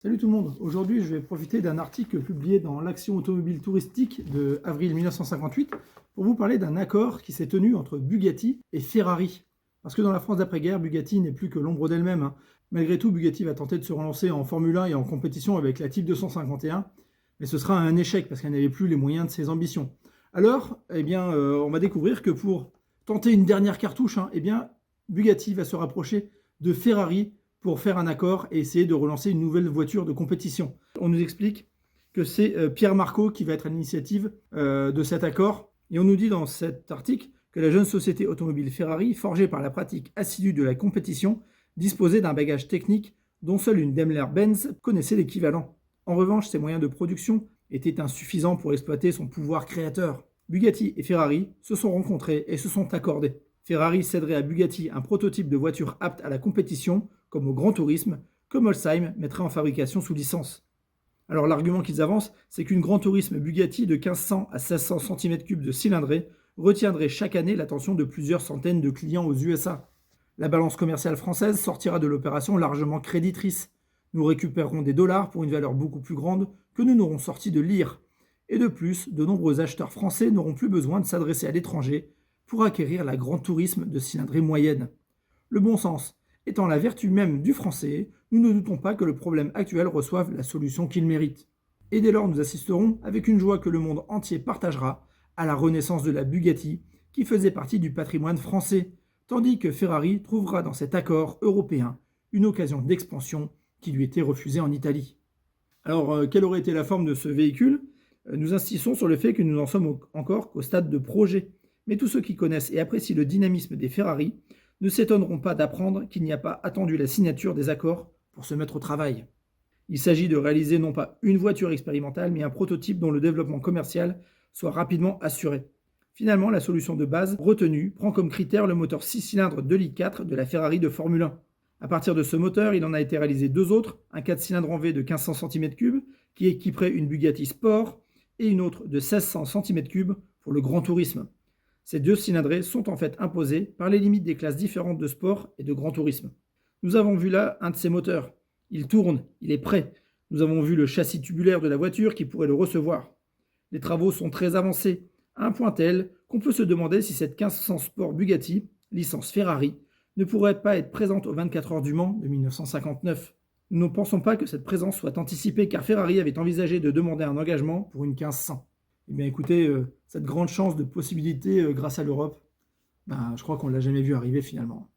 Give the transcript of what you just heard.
Salut tout le monde, aujourd'hui je vais profiter d'un article publié dans l'Action automobile touristique de avril 1958 pour vous parler d'un accord qui s'est tenu entre Bugatti et Ferrari. Parce que dans la France d'après-guerre, Bugatti n'est plus que l'ombre d'elle-même, hein. Malgré tout, Bugatti va tenter de se relancer en Formule 1 et en compétition avec la Type 251, mais ce sera un échec parce qu'elle n'avait plus les moyens de ses ambitions. Alors, on va découvrir que pour tenter une dernière cartouche, Bugatti va se rapprocher de Ferrari pour faire un accord et essayer de relancer une nouvelle voiture de compétition. On nous explique que c'est Pierre Marcot qui va être à l'initiative de cet accord. Et on nous dit dans cet article que la jeune société automobile Ferrari, forgée par la pratique assidue de la compétition, disposait d'un bagage technique dont seule une Daimler-Benz connaissait l'équivalent. En revanche, ses moyens de production étaient insuffisants pour exploiter son pouvoir créateur. Bugatti et Ferrari se sont rencontrés et se sont accordés. Ferrari céderait à Bugatti un prototype de voiture apte à la compétition, comme au Grand Tourisme, que Molsheim mettrait en fabrication sous licence. Alors l'argument qu'ils avancent, c'est qu'une Grand Tourisme Bugatti de 1500 à 1600 cm3 de cylindrée retiendrait chaque année l'attention de plusieurs centaines de clients aux USA. La balance commerciale française sortira de l'opération largement créditrice. Nous récupérerons des dollars pour une valeur beaucoup plus grande que nous n'aurons sorti de lire. Et de plus, de nombreux acheteurs français n'auront plus besoin de s'adresser à l'étranger pour acquérir la Grand Tourisme de cylindrée moyenne. Le bon sens étant la vertu même du français, nous ne doutons pas que le problème actuel reçoive la solution qu'il mérite. Et dès lors, nous assisterons, avec une joie que le monde entier partagera, à la renaissance de la Bugatti, qui faisait partie du patrimoine français, tandis que Ferrari trouvera dans cet accord européen une occasion d'expansion qui lui était refusée en Italie. Alors, quelle aurait été la forme de ce véhicule ? Nous insistons sur le fait que nous n'en sommes encore qu'au stade de projet. Mais tous ceux qui connaissent et apprécient le dynamisme des Ferrari ne s'étonneront pas d'apprendre qu'il n'y a pas attendu la signature des accords pour se mettre au travail. Il s'agit de réaliser non pas une voiture expérimentale, mais un prototype dont le développement commercial soit rapidement assuré. Finalement, la solution de base retenue prend comme critère le moteur 6 cylindres 2,4 litres de la Ferrari de Formule 1. À partir de ce moteur, il en a été réalisé deux autres, un 4 cylindres en V de 1500 cm3 qui équiperait une Bugatti Sport et une autre de 1600 cm3 pour le Grand Tourisme. Ces deux cylindrées sont en fait imposées par les limites des classes différentes de sport et de grand tourisme. Nous avons vu là un de ces moteurs. Il tourne, il est prêt. Nous avons vu le châssis tubulaire de la voiture qui pourrait le recevoir. Les travaux sont très avancés, à un point tel qu'on peut se demander si cette 1500 Sport Bugatti, licence Ferrari, ne pourrait pas être présente aux 24 heures du Mans de 1959. Nous ne pensons pas que cette présence soit anticipée car Ferrari avait envisagé de demander un engagement pour une 1500. Eh bien écoutez, cette grande chance de possibilité grâce à l'Europe, je crois qu'on ne l'a jamais vu arriver finalement.